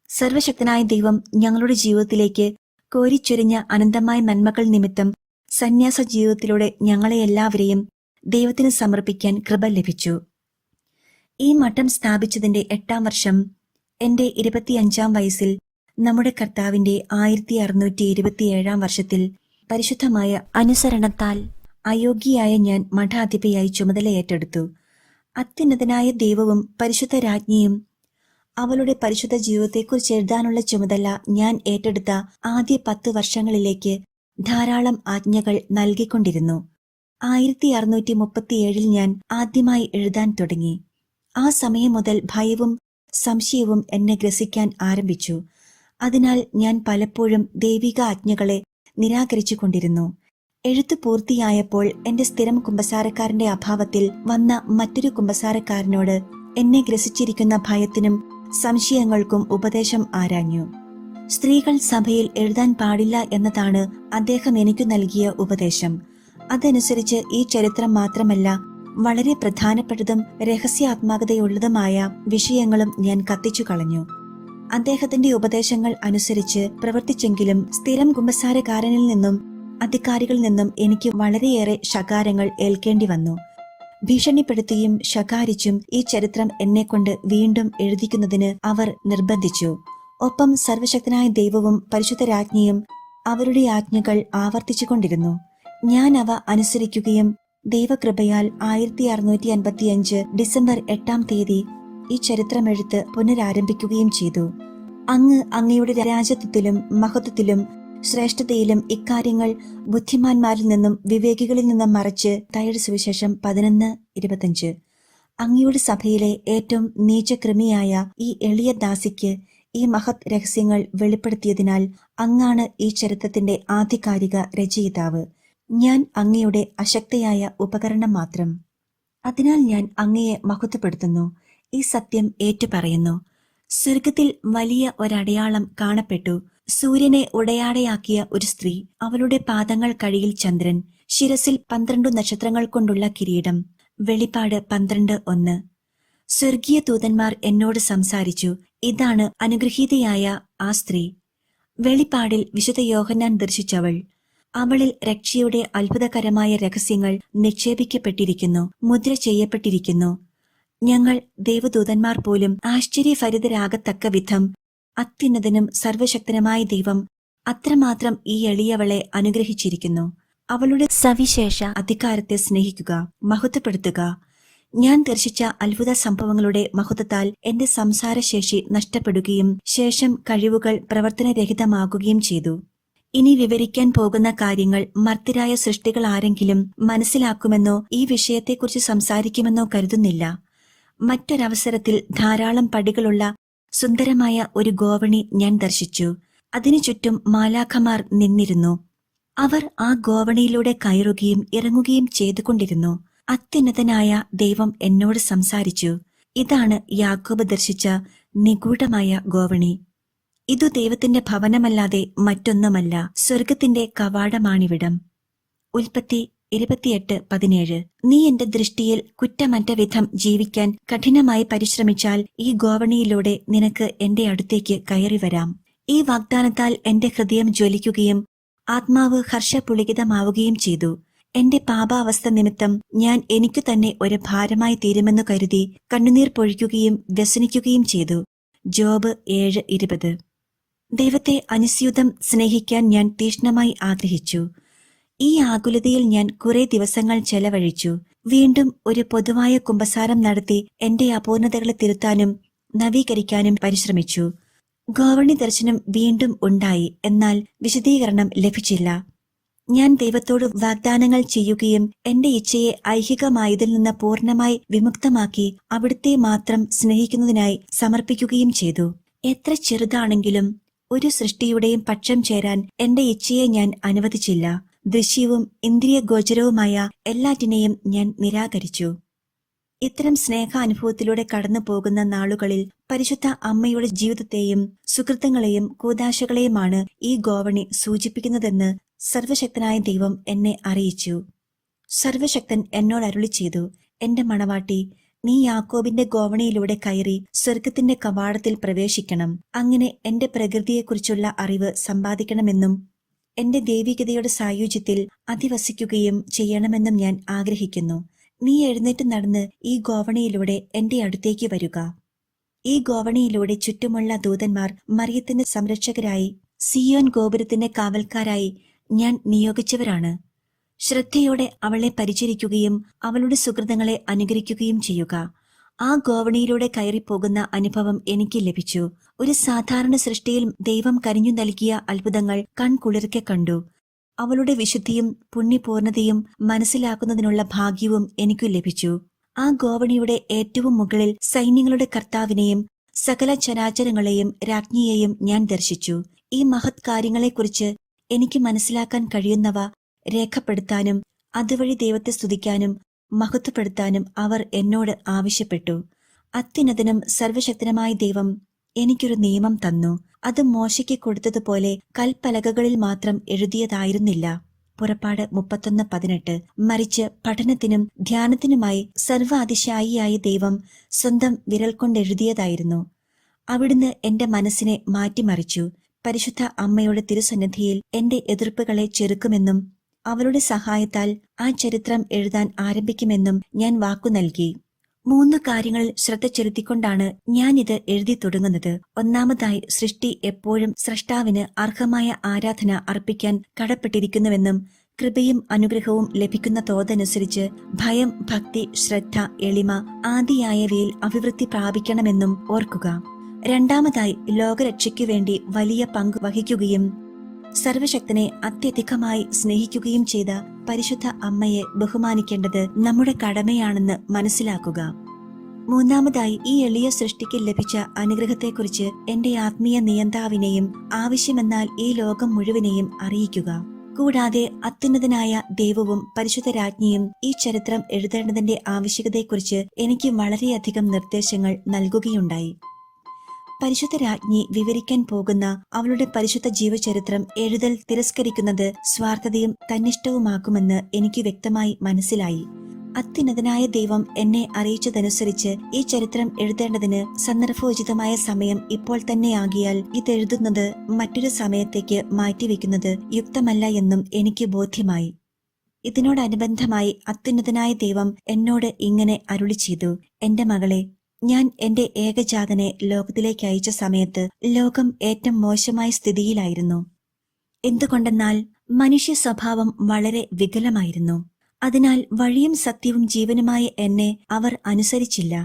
സർവശക്തനായ ദൈവം ഞങ്ങളുടെ ജീവിതത്തിലേക്ക് കോരിച്ചൊരിഞ്ഞ അനന്തമായ നന്മകൾ നിമിത്തം സന്യാസ ജീവിതത്തിലൂടെ ഞങ്ങളെയെല്ലാവരെയും ദൈവത്തിന് സമർപ്പിക്കാൻ കൃപ ലഭിച്ചു. ഈ മഠം സ്ഥാപിച്ചതിന്റെ 8-ാം വർഷം, എന്റെ 25-ാം വയസ്സിൽ, നമ്മുടെ കർത്താവിന്റെ 1627-ാം വർഷത്തിൽ പരിശുദ്ധമായ അനുസരണത്താൽ അയോഗ്യയായ ഞാൻ മഠാധിപയായി ചുമതലയേറ്റെടുത്തു. അത്യുന്നതനായ ദൈവവും പരിശുദ്ധ രാജ്ഞിയും അവളുടെ പരിശുദ്ധ ജീവിതത്തെക്കുറിച്ച് എഴുതാനുള്ള ചുമതല ഞാൻ ഏറ്റെടുത്ത ആദ്യ 10 വർഷങ്ങളിലേക്ക് ധാരാളം ആജ്ഞകൾ നൽകിക്കൊണ്ടിരുന്നു. 1637-ൽ ഞാൻ ആദ്യമായി എഴുതാൻ തുടങ്ങി. ആ സമയം മുതൽ ഭയവും സംശയവും എന്നെ ഗ്രസിക്കാൻ ആരംഭിച്ചു. അതിനാൽ ഞാൻ പലപ്പോഴും ദൈവിക ആജ്ഞകളെ നിരാകരിച്ചു കൊണ്ടിരുന്നു. എഴുത്തു പൂർത്തിയായപ്പോൾ എന്റെ സ്ഥിരം കുമ്പസാരക്കാരന്റെ അഭാവത്തിൽ വന്ന മറ്റൊരു കുമ്പസാരക്കാരനോട് എന്നെ ഗ്രസിച്ചിരിക്കുന്ന ഭയത്തിനും സംശയങ്ങൾക്കും ഉപദേശം ആരാഞ്ഞു. സ്ത്രീകൾ സഭയിൽ എഴുതാൻ പാടില്ല എന്നതാണ് അദ്ദേഹം എനിക്കു നൽകിയ ഉപദേശം. അതനുസരിച്ച് ഈ ചരിത്രം മാത്രമല്ല, വളരെ പ്രധാനപ്പെട്ടതും രഹസ്യാത്മകതയുള്ളതുമായ വിഷയങ്ങളും ഞാൻ കത്തിച്ചു കളഞ്ഞു. അദ്ദേഹത്തിന്റെ ഉപദേശങ്ങൾ അനുസരിച്ച് പ്രവർത്തിച്ചെങ്കിലും സ്ഥിരം കുമ്പസാരക്കാരനിൽ നിന്നും അധികാരികളിൽ നിന്നും എനിക്ക് വളരെയേറെ ശകാരങ്ങൾ ഏൽക്കേണ്ടി വന്നു. ഭീഷണിപ്പെടുത്തിയും ശകാരിച്ചും ഈ ചരിത്രം എന്നെക്കൊണ്ട് വീണ്ടും എഴുതിക്കുന്നതിന് അവർ നിർബന്ധിച്ചു. ഒപ്പം സർവശക്തനായ ദൈവവും പരിശുദ്ധ രാജ്ഞിയും അവരുടെ ആജ്ഞകൾ ആവർത്തിച്ചുകൊണ്ടിരുന്നു. ഞാൻ അവ അനുസരിക്കുകയും ദൈവകൃപയാൽ 1655 ഡിസംബർ 8-ാം തീയതി ഈ ചരിത്രമെഴുത്ത് പുനരാരംഭിക്കുകയും ചെയ്തു. അങ്ങയുടെ രാജത്വത്തിലും മഹത്വത്തിലും ശ്രേഷ്ഠതയിലും ഇക്കാര്യങ്ങൾ ബുദ്ധിമാന്മാരിൽ നിന്നും വിവേകികളിൽ നിന്നും മറച്ച് തയുടെ സുവിശേഷം 11:25. അങ്ങയുടെ സഭയിലെ ഏറ്റവും നീചകൃമിയായ ഈ എളിയ ദാസിക്ക് ഈ മഹത് രഹസ്യങ്ങൾ വെളിപ്പെടുത്തിയതിനാൽ അങ്ങാണ് ഈ ചരിത്രത്തിന്റെ ആധികാരിക രചയിതാവ്. ഞാൻ അങ്ങയുടെ അശക്തയായ ഉപകരണം മാത്രം. അതിനാൽ ഞാൻ അങ്ങയെ മഹത്വപ്പെടുത്തുന്നു. ഈ സത്യം ഏറ്റുപറയുന്നു. സ്വർഗത്തിൽ വലിയ ഒരടയാളം കാണപ്പെട്ടു. സൂര്യനെ ഉടയാടയാക്കിയ ഒരു സ്ത്രീ, അവളുടെ പാദങ്ങൾ കടിയിൽ ചന്ദ്രൻ, ശിരസിൽ 12 നക്ഷത്രങ്ങൾ കൊണ്ടുള്ള കിരീടം. വെളിപ്പാട് 12:1. സ്വർഗീയ ദൂതന്മാർ എന്നോട് സംസാരിച്ചു. ഇതാണ് അനുഗ്രഹീതയായ ആ സ്ത്രീ. വെളിപ്പാടിൽ വിശുദ്ധ യോഹന്നാൻ ദർശിച്ചവൾ. അവളിൽ രക്ഷയുടെ അത്ഭുതകരമായ രഹസ്യങ്ങൾ നിക്ഷേപിക്കപ്പെട്ടിരിക്കുന്നു, മുദ്ര ചെയ്യപ്പെട്ടിരിക്കുന്നു. ഞങ്ങൾ ദേവദൂതന്മാർ പോലും ആശ്ചര്യഭരിതരാകത്തക്ക വിധം അത്യുന്നതനും സർവശക്തനുമായ ദൈവം അത്രമാത്രം ഈ എളിയവളെ അനുഗ്രഹിച്ചിരിക്കുന്നു. അവളുടെ സവിശേഷ അധികാരത്തെ സ്നേഹിക്കുക, മഹത്വപ്പെടുത്തുക. ഞാൻ ദർശിച്ച അത്ഭുത സംഭവങ്ങളുടെ മഹത്വത്താൽ എന്റെ സംസാരശേഷി നഷ്ടപ്പെടുകയും ശേഷം കഴിവുകൾ പ്രവർത്തനരഹിതമാകുകയും ചെയ്തു. ഇനി വിവരിക്കാൻ പോകുന്ന കാര്യങ്ങൾ മർത്യരായ സൃഷ്ടികൾ ആരെങ്കിലും മനസ്സിലാക്കുമെന്നോ ഈ വിഷയത്തെക്കുറിച്ച് സംസാരിക്കുമെന്നോ കരുതുന്നില്ല. മറ്റൊരവസരത്തിൽ ധാരാളം പടികളുള്ള സുന്ദരമായ ഒരു ഗോവണി ഞാൻ ദർശിച്ചു. അതിനു ചുറ്റും മാലാഖമാർ നിന്നിരുന്നു. അവർ ആ ഗോവണിയിലൂടെ കയറുകയും ഇറങ്ങുകയും ചെയ്തുകൊണ്ടിരുന്നു. അത്യുന്നതനായ ദൈവം എന്നോട് സംസാരിച്ചു. ഇതാണ് യാക്കോബ് ദർശിച്ച നിഗൂഢമായ ഗോവണി. ഇതു ദൈവത്തിന്റെ ഭവനമല്ലാതെ മറ്റൊന്നുമല്ല, സ്വർഗത്തിന്റെ കവാടമാണിവിടം. ഉൽപ്പത്തി 28:17. നീ എന്റെ ദൃഷ്ടിയിൽ കുറ്റമറ്റ വിധം ജീവിക്കാൻ കഠിനമായി പരിശ്രമിച്ചാൽ ഈ ഗോവണിയിലൂടെ നിനക്ക് എന്റെ അടുത്തേക്ക് കയറി വരാം. ഈ വാഗ്ദാനത്താൽ എന്റെ ഹൃദയം ജ്വലിക്കുകയും ആത്മാവ് ഹർഷപുളികിതമാവുകയും ചെയ്തു. എന്റെ പാപാവസ്ഥ നിമിത്തം ഞാൻ എനിക്കു തന്നെ ഒരു ഭാരമായി തീരുമെന്നു കരുതി കണ്ണുനീർ പൊഴിക്കുകയും വ്യസനിക്കുകയും ചെയ്തു. ജോബ് 7:20. ദൈവത്തെ അനുസ്യൂതം സ്നേഹിക്കാൻ ഞാൻ തീഷ്ണമായി ആഗ്രഹിച്ചു. ഈ ആകുലതയിൽ ഞാൻ കുറെ ദിവസങ്ങൾ ചെലവഴിച്ചു. വീണ്ടും ഒരു പൊതുവായ കുമ്പസാരം നടത്തി എന്റെ അപൂർണതകളെ തിരുത്താനും നവീകരിക്കാനും പരിശ്രമിച്ചു. ഗോവണി ദർശനം വീണ്ടും ഉണ്ടായി, എന്നാൽ വിശദീകരണം ലഭിച്ചില്ല. ഞാൻ ദൈവത്തോട് വാഗ്ദാനങ്ങൾ ചെയ്യുകയും എന്റെ ഇച്ഛയെ ഐഹികമായതിൽ നിന്ന് പൂർണ്ണമായി വിമുക്തമാക്കി അവിടുത്തെ മാത്രം സ്നേഹിക്കുന്നതിനായി സമർപ്പിക്കുകയും ചെയ്തു. എത്ര ചെറുതാണെങ്കിലും ഒരു സൃഷ്ടിയുടെയും പക്ഷം ചേരാൻ എന്റെ ഇച്ഛയെ ഞാൻ അനുവദിച്ചില്ല. ദൃശ്യവും ഇന്ദ്രിയഗോചരവുമായ എല്ലാറ്റിനെയും ഞാൻ നിരാകരിച്ചു. ഇത്തരം സ്നേഹാനുഭവത്തിലൂടെ കടന്നു പോകുന്ന നാളുകളിൽ പരിശുദ്ധ അമ്മയുടെ ജീവിതത്തെയും സുഹൃത്തുക്കളെയും കൂദാശകളെയുമാണ് ഈ ഗോവണി സൂചിപ്പിക്കുന്നതെന്ന് സർവശക്തനായ ദൈവം എന്നെ അറിയിച്ചു. സർവശക്തൻ എന്നോട് അരുളി ചെയ്തു, എന്റെ മണവാട്ടി, നീ യാക്കോബിന്റെ ഗോവണിയിലൂടെ കയറി സ്വർഗത്തിന്റെ കവാടത്തിൽ പ്രവേശിക്കണം. അങ്ങനെ എന്റെ പ്രകൃതിയെക്കുറിച്ചുള്ള അറിവ് സമ്പാദിക്കണമെന്നും എന്റെ ദൈവികതയുടെ സായുജ്യത്തിൽ അധിവസിക്കുകയും ചെയ്യണമെന്നും ഞാൻ ആഗ്രഹിക്കുന്നു. നീ എഴുന്നേറ്റ് നടന്ന് ഈ ഗോവണിയിലൂടെ എന്റെ അടുത്തേക്ക് വരിക. ഈ ഗോവണിയിലൂടെ ചുറ്റുമുള്ള ദൂതന്മാർ മറിയത്തിന്റെ സംരക്ഷകരായി, സിയോൻ ഗോപുരത്തിന്റെ കാവൽക്കാരായി ഞാൻ നിയോഗിച്ചവരാണ്. ശ്രദ്ധയോടെ അവളെ പരിചരിക്കുകയും അവളുടെ സുഹൃതങ്ങളെ അനുകരിക്കുകയും ചെയ്യുക. ആ ഗോവണിയിലൂടെ കയറിപ്പോകുന്ന അനുഭവം എനിക്ക് ലഭിച്ചു. ഒരു സാധാരണ സൃഷ്ടിയിൽ ദൈവം കനിഞ്ഞു നൽകിയ അത്ഭുതങ്ങൾ കൺകുളിർക്കെ കണ്ടു. അവളുടെ വിശുദ്ധിയും പുണ്യപൂർണതയും മനസ്സിലാക്കുന്നതിനുള്ള ഭാഗ്യവും എനിക്കു ലഭിച്ചു. ആ ഗോവണിയുടെ ഏറ്റവും മുകളിൽ സൈന്യങ്ങളുടെ കർത്താവിനെയും സകല ചരാചരങ്ങളെയും രാജ്ഞിയെയും ഞാൻ ദർശിച്ചു. ഈ മഹത് കാര്യങ്ങളെക്കുറിച്ച് എനിക്ക് മനസ്സിലാക്കാൻ കഴിയുന്നവ രേഖപ്പെടുത്താനും അതുവഴി ദൈവത്തെ സ്തുതിക്കാനും മഹത്വപ്പെടുത്താനും അവർ എന്നോട് ആവശ്യപ്പെട്ടു. അത്യുന്നതനും സർവശക്തനുമായ ദൈവം എനിക്കൊരു നിയമം തന്നു. അത് മോശയ്ക്ക് കൊടുത്തതുപോലെ കൽപ്പലകകളിൽ മാത്രം എഴുതിയതായിരുന്നില്ല. പുറപ്പാട് 31:18. മറിച്ച് പഠനത്തിനും ധ്യാനത്തിനുമായി സർവ്വാതിശായിയായ ദൈവം സ്വന്തം വിരൽ കൊണ്ടെഴുതിയതായിരുന്നു. അവിടുന്ന് എന്റെ മനസ്സിനെ മാറ്റിമറിച്ചു. പരിശുദ്ധ അമ്മയുടെ തിരുസന്നിധിയിൽ എന്റെ എതിർപ്പുകളെ ചെറുക്കുമെന്നും അവളുടെ സഹായത്താൽ ആ ചരിത്രം എഴുതാൻ ആരംഭിക്കുമെന്നും ഞാൻ വാക്കു നൽകി. 3 കാര്യങ്ങളിൽ ശ്രദ്ധ ചെലുത്തിക്കൊണ്ടാണ് ഞാനിത് എഴുതി തുടങ്ങുന്നത്. ഒന്നാമതായി, സൃഷ്ടി എപ്പോഴും സ്രഷ്ടാവിന് അർഹമായ ആരാധന അർപ്പിക്കാൻ കടപ്പെട്ടിരിക്കുന്നുവെന്നും കൃപയും അനുഗ്രഹവും ലഭിക്കുന്ന തോതനുസരിച്ച് ഭയം, ഭക്തി, ശ്രദ്ധ, എളിമ ആദിയായവയിൽ അഭിവൃദ്ധി പ്രാപിക്കണമെന്നും ഓർക്കുക. രണ്ടാമതായി, ലോകരക്ഷയ്ക്കു വേണ്ടി വലിയ പങ്ക് വഹിക്കുകയും സർവശക്തനെ അത്യധികമായി സ്നേഹിക്കുകയും ചെയ്ത പരിശുദ്ധ അമ്മയെ ബഹുമാനിക്കേണ്ടത് നമ്മുടെ കടമയാണെന്ന് മനസ്സിലാക്കുക. മൂന്നാമതായി, ഈ എളിയ സൃഷ്ടിക്ക് ലഭിച്ച അനുഗ്രഹത്തെക്കുറിച്ച് എന്റെ ആത്മീയ നിയന്താവിനെയും ആവശ്യമെന്നാൽ ഈ ലോകം മുഴുവനെയും അറിയിക്കുക. കൂടാതെ അത്യുന്നതനായ ദൈവവും പരിശുദ്ധ രാജ്ഞിയും ഈ ചരിത്രം എഴുതേണ്ടതിന്റെ ആവശ്യകതയെക്കുറിച്ച് എനിക്ക് വളരെയധികം നിർദ്ദേശങ്ങൾ നൽകുകയുണ്ടായി. പരിശുദ്ധ രാജ്ഞി വിവരിക്കാൻ പോകുന്ന അവളുടെ പരിശുദ്ധ ജീവചരിത്രം എഴുതൽ തിരസ്കരിക്കുന്നത് സ്വാർത്ഥതയും തന്നിഷ്ടവുമാക്കുമെന്ന് എനിക്ക് വ്യക്തമായി മനസ്സിലായി. അത്യുന്നതനായ ദൈവം എന്നെ അറിയിച്ചതനുസരിച്ച് ഈ ചരിത്രം എഴുതേണ്ടതിന് സന്ദർഭോചിതമായ സമയം ഇപ്പോൾ തന്നെയാകിയാൽ ഇതെഴുതുന്നത് മറ്റൊരു സമയത്തേക്ക് മാറ്റിവെക്കുന്നത് യുക്തമല്ല എന്നും എനിക്ക് ബോധ്യമായി. ഇതിനോടനുബന്ധമായി അത്യുന്നതനായ ദൈവം എന്നോട് ഇങ്ങനെ അരുളി ചെയ്തു: എന്റെ മകളെ, ഞാൻ എന്റെ ഏകജാതനെ ലോകത്തിലേക്ക് അയച്ച സമയത്ത് ലോകം ഏറ്റവും മോശമായ സ്ഥിതിയിലായിരുന്നു. എന്തുകൊണ്ടെന്നാൽ മനുഷ്യ സ്വഭാവം വളരെ വികലമായിരുന്നു. അതിനാൽ വഴിയും സത്യവും ജീവനുമായ എന്നെ അവർ അനുസരിച്ചില്ല.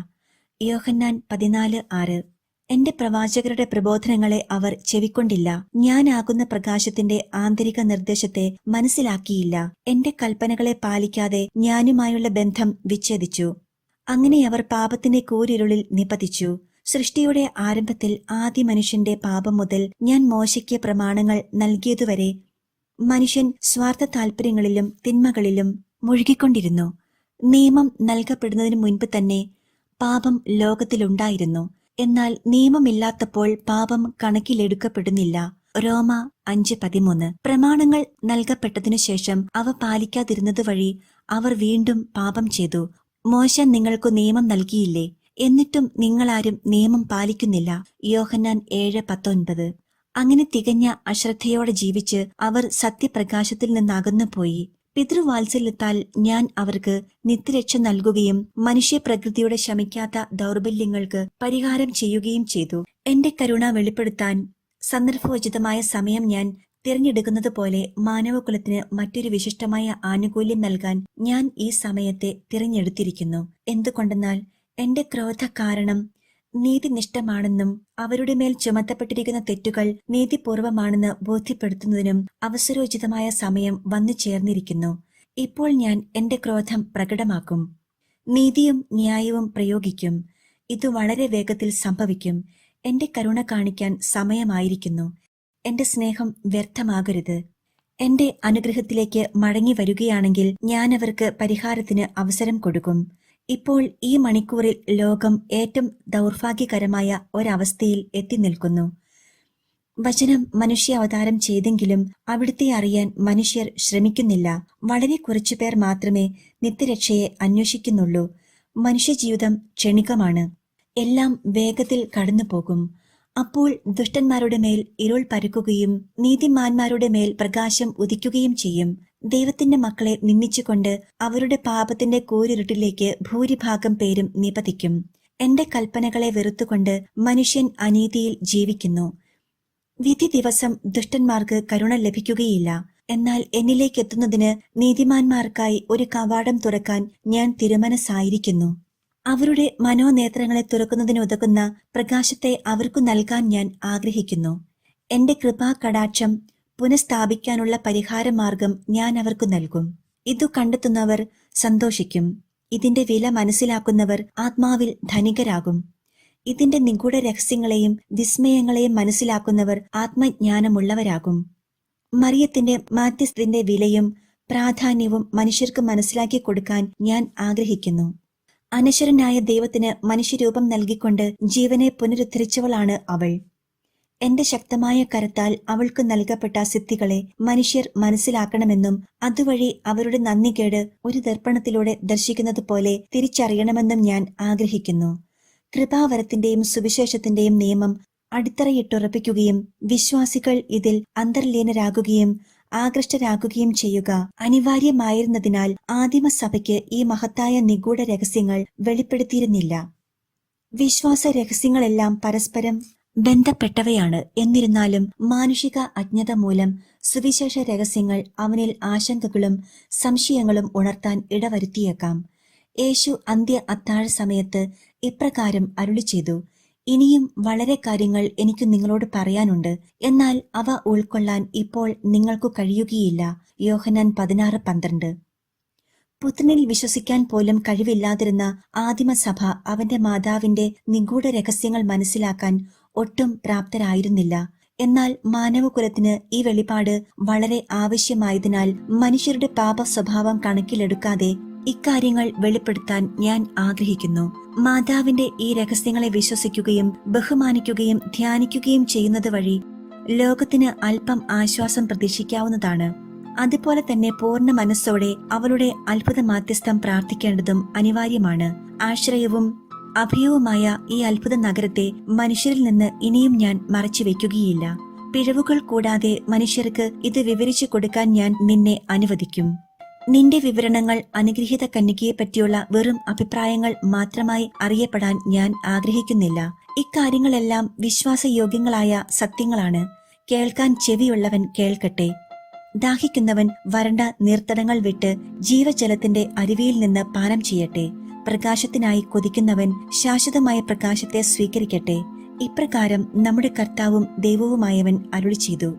യോഹന്നാൻ 14:6. എന്റെ പ്രവാചകരുടെ പ്രബോധനങ്ങളെ അവർ ചെവിക്കൊണ്ടില്ല. ഞാനാകുന്ന പ്രകാശത്തിന്റെ ആന്തരിക നിർദ്ദേശത്തെ മനസ്സിലാക്കിയില്ല. എന്റെ കൽപ്പനകളെ പാലിക്കാതെ ഞാനുമായുള്ള ബന്ധം വിച്ഛേദിച്ചു. അങ്ങനെ അവർ പാപത്തിന്റെ കൂരിരുളിൽ നിപതിച്ചു. സൃഷ്ടിയുടെ ആരംഭത്തിൽ ആദ്യ മനുഷ്യന്റെ പാപം മുതൽ ഞാൻ മോശയ്ക്ക് പ്രമാണങ്ങൾ നൽകിയതുവരെ മനുഷ്യൻ സ്വാർത്ഥ താൽപര്യങ്ങളിലും തിന്മകളിലും മുഴുകിക്കൊണ്ടിരുന്നു. നിയമം നൽകപ്പെടുന്നതിനു മുൻപ് തന്നെ പാപം ലോകത്തിലുണ്ടായിരുന്നു. എന്നാൽ നിയമമില്ലാത്തപ്പോൾ പാപം കണക്കിലെടുക്കപ്പെടുന്നില്ല. റോമ 5:13. പ്രമാണങ്ങൾ നൽകപ്പെട്ടതിനു ശേഷം അവ പാലിക്കാതിരുന്നത് വഴി അവർ വീണ്ടും പാപം ചെയ്തു. മോശ നിങ്ങൾക്കു നിയമം നൽകിയില്ലേ? എന്നിട്ടും നിങ്ങളാരും നിയമം പാലിക്കുന്നില്ല. യോഹന്നാൻ 7:19. അങ്ങനെ തികഞ്ഞ അശ്രദ്ധയോടെ ജീവിച്ച് അവർ സത്യപ്രകാശത്തിൽ നിന്നകന്നുപോയി. പിതൃവാത്സല്യത്താൽ ഞാൻ അവർക്ക് നിത്യരക്ഷ നൽകുകയും മനുഷ്യപ്രകൃതിയുടെ ശമിക്കാത്ത ദൗർബല്യങ്ങൾക്ക് പരിഹാരം ചെയ്യുകയും ചെയ്തു. എന്റെ കരുണ വെളിപ്പെടുത്താൻ സന്ദർഭോചിതമായ സമയം ഞാൻ തിരഞ്ഞെടുക്കുന്നത് പോലെ മാനവകുലത്തിന് മറ്റൊരു വിശിഷ്ടമായ ആനുകൂല്യം നൽകാൻ ഞാൻ ഈ സമയത്തെ തിരഞ്ഞെടുത്തിരിക്കുന്നു. എന്തുകൊണ്ടെന്നാൽ എന്റെ ക്രോധ കാരണം നീതിനിഷ്ഠമാണെന്നും അവരുടെ മേൽ ചുമത്തപ്പെട്ടിരിക്കുന്ന തെറ്റുകൾ നീതിപൂർവമാണെന്ന് ബോധ്യപ്പെടുത്തുന്നതിനും അവസരോചിതമായ സമയം വന്നു ചേർന്നിരിക്കുന്നു. ഇപ്പോൾ ഞാൻ എന്റെ ക്രോധം പ്രകടമാക്കും. നീതിയും ന്യായവും പ്രയോഗിക്കും. ഇത് വളരെ വേഗത്തിൽ സംഭവിക്കും. എന്റെ കരുണ കാണിക്കാൻ സമയമായിരിക്കുന്നു. എന്റെ സ്നേഹം വ്യർത്ഥമാകരുത്. എന്റെ അനുഗ്രഹത്തിലേക്ക് മടങ്ങി വരികയാണെങ്കിൽ ഞാൻ അവർക്ക് പരിഹാരത്തിന് അവസരം കൊടുക്കും. ഇപ്പോൾ ഈ മണിക്കൂറിൽ ലോകം ഏറ്റവും ദൗർഭാഗ്യകരമായ ഒരവസ്ഥയിൽ എത്തി നിൽക്കുന്നു. വചനം മനുഷ്യാവതാരം ചെയ്തെങ്കിലും അവിടുത്തെ അറിയാൻ മനുഷ്യർ ശ്രമിക്കുന്നില്ല. വളരെ കുറച്ചുപേർ മാത്രമേ നിത്യരക്ഷയെ അന്വേഷിക്കുന്നുള്ളൂ. മനുഷ്യജീവിതം ക്ഷണികമാണ്. എല്ലാം വേഗത്തിൽ കടന്നുപോകും. അപ്പോൾ ദുഷ്ടന്മാരുടെ മേൽ ഇരുൾ പരക്കുകയും നീതിമാന്മാരുടെ മേൽ പ്രകാശം ഉദിക്കുകയും ചെയ്യും. ദൈവത്തിന്റെ മക്കളെ നിന്ദിച്ചുകൊണ്ട് അവരുടെ പാപത്തിന്റെ കൂരിരുട്ടിലേക്ക് ഭൂരിഭാഗം പേരും നിപതിക്കും. എന്റെ കൽപ്പനകളെ വെറുത്തുകൊണ്ട് മനുഷ്യൻ അനീതിയിൽ ജീവിക്കുന്നു. വിധി ദിവസം ദുഷ്ടന്മാർക്ക് കരുണ ലഭിക്കുകയില്ല. എന്നാൽ എന്നിലേക്കെത്തുന്നതിന് നീതിമാന്മാർക്കായി ഒരു കവാടം തുറക്കാൻ ഞാൻ തിരുമനസ്സായിരിക്കുന്നു. അവരുടെ മനോനേത്രങ്ങളെ തുറക്കുന്നതിനുതകുന്ന പ്രകാശത്തെ അവർക്കു നൽകാൻ ഞാൻ ആഗ്രഹിക്കുന്നു. എന്റെ കൃപാകടാക്ഷം പുനഃസ്ഥാപിക്കാനുള്ള പരിഹാരമാർഗം ഞാൻ അവർക്കു നൽകും. ഇതു കണ്ടെത്തുന്നവർ സന്തോഷിക്കും. ഇതിന്റെ വില മനസ്സിലാക്കുന്നവർ ആത്മാവിൽ ധനികരാകും. ഇതിന്റെ നിഗൂഢ രഹസ്യങ്ങളെയും വിസ്മയങ്ങളെയും മനസ്സിലാക്കുന്നവർ ആത്മജ്ഞാനമുള്ളവരാകും. മറിയത്തിന്റെ മാധ്യസ്ഥത്തിന്റെ വിലയും പ്രാധാന്യവും മനുഷ്യർക്ക് മനസ്സിലാക്കി കൊടുക്കാൻ ഞാൻ ആഗ്രഹിക്കുന്നു. അനശ്വരനായ ദൈവത്തിന് മനുഷ്യരൂപം നൽകിക്കൊണ്ട് ജീവനെ പുനരുദ്ധരിച്ചവളാണ് അവൾ. എന്റെ ശക്തമായ കരത്താൽ അവൾക്ക് നൽകപ്പെട്ട സിദ്ധികളെ മനുഷ്യർ മനസ്സിലാക്കണമെന്നും അതുവഴി അവരുടെ നന്ദികേട് ഒരു ദർപ്പണത്തിലൂടെ ദർശിക്കുന്നത് പോലെ തിരിച്ചറിയണമെന്നും ഞാൻ ആഗ്രഹിക്കുന്നു. കൃപാവരത്തിന്റെയും സുവിശേഷത്തിന്റെയും നിയമം അടിത്തറയിട്ടുറപ്പിക്കുകയും വിശ്വാസികൾ ഇതിൽ അന്തർലീനരാകുകയും ആകൃഷ്ടരാകുകയും ചെയ്യുക അനിവാര്യമായിരുന്നതിനാൽ ആദിമസഭയ്ക്ക് ഈ മഹത്തായ നിഗൂഢ രഹസ്യങ്ങൾ വെളിപ്പെടുത്തിയിരുന്നില്ല. വിശ്വാസ രഹസ്യങ്ങളെല്ലാം പരസ്പരം ബന്ധപ്പെട്ടവയാണ്. എന്നിരുന്നാലും മാനുഷിക അജ്ഞത മൂലം സുവിശേഷ രഹസ്യങ്ങൾ അവനിൽ ആശങ്കകളും സംശയങ്ങളും ഉണർത്താൻ ഇടവരുത്തിയേക്കാം. യേശു അന്ത്യ അത്താഴ സമയത്ത് ഇപ്രകാരം അരുളി ചെയ്തു: ഇനിയും വളരെ കാര്യങ്ങൾ എനിക്ക് നിങ്ങളോട് പറയാനുണ്ട്, എന്നാൽ അവ ഉൾക്കൊള്ളാൻ ഇപ്പോൾ നിങ്ങൾക്കു കഴിയുകയില്ല. യോഹന്നാൻ 16:12. പുത്രനിൽ വിശ്വസിക്കാൻ പോലും കഴിവില്ലാതിരുന്ന ആദിമസഭ അവന്റെ മാതാവിന്റെ നിഗൂഢ രഹസ്യങ്ങൾ മനസ്സിലാക്കാൻ ഒട്ടും പ്രാപ്തരായിരുന്നില്ല. എന്നാൽ മാനവകുലത്തിന് ഈ വെളിപാട് വളരെ ആവശ്യമായതിനാൽ മനുഷ്യരുടെ പാപ സ്വഭാവം കണക്കിലെടുക്കാതെ ഇക്കാര്യങ്ങൾ വെളിപ്പെടുത്താൻ ഞാൻ ആഗ്രഹിക്കുന്നു. മാതാവിന്റെ ഈ രഹസ്യങ്ങളെ വിശ്വസിക്കുകയും ബഹുമാനിക്കുകയും ധ്യാനിക്കുകയും ചെയ്യുന്നത് വഴി ലോകത്തിന് അല്പം ആശ്വാസം പ്രതീക്ഷിക്കാവുന്നതാണ്. അതുപോലെ തന്നെ പൂർണ്ണ മനസ്സോടെ അവളുടെ അത്ഭുത മാധ്യസ്ഥം പ്രാർത്ഥിക്കേണ്ടതും അനിവാര്യമാണ്. ആശ്രയവും അഭയവുമായ ഈ അത്ഭുത നഗരത്തെ മനുഷ്യരിൽ നിന്ന് ഇനിയും ഞാൻ മറച്ചുവെക്കുകയില്ല. പിഴവുകൾ കൂടാതെ മനുഷ്യർക്ക് ഇത് വിവരിച്ചു കൊടുക്കാൻ ഞാൻ നിന്നെ അനുവദിക്കും. നിന്റെ വിവരണങ്ങൾ അനുഗ്രഹീത കന്യകയെ പറ്റിയുള്ള വെറും അഭിപ്രായങ്ങൾ മാത്രമായി അറിയപ്പെടാൻ ഞാൻ ആഗ്രഹിക്കുന്നില്ല. ഇക്കാര്യങ്ങളെല്ലാം വിശ്വാസയോഗ്യങ്ങളായ സത്യങ്ങളാണ്. കേൾക്കാൻ ചെവിയുള്ളവൻ കേൾക്കട്ടെ. ദാഹിക്കുന്നവൻ വരണ്ട നീർത്തടങ്ങൾ വിട്ട് ജീവജലത്തിന്റെ അരുവിയിൽ നിന്ന് പാനം ചെയ്യട്ടെ. പ്രകാശത്തിനായി കൊതിക്കുന്നവൻ ശാശ്വതമായ പ്രകാശത്തെ സ്വീകരിക്കട്ടെ. ഇപ്രകാരം നമ്മുടെ കർത്താവും ദൈവവുമായവൻ അരുളി ചെയ്തു.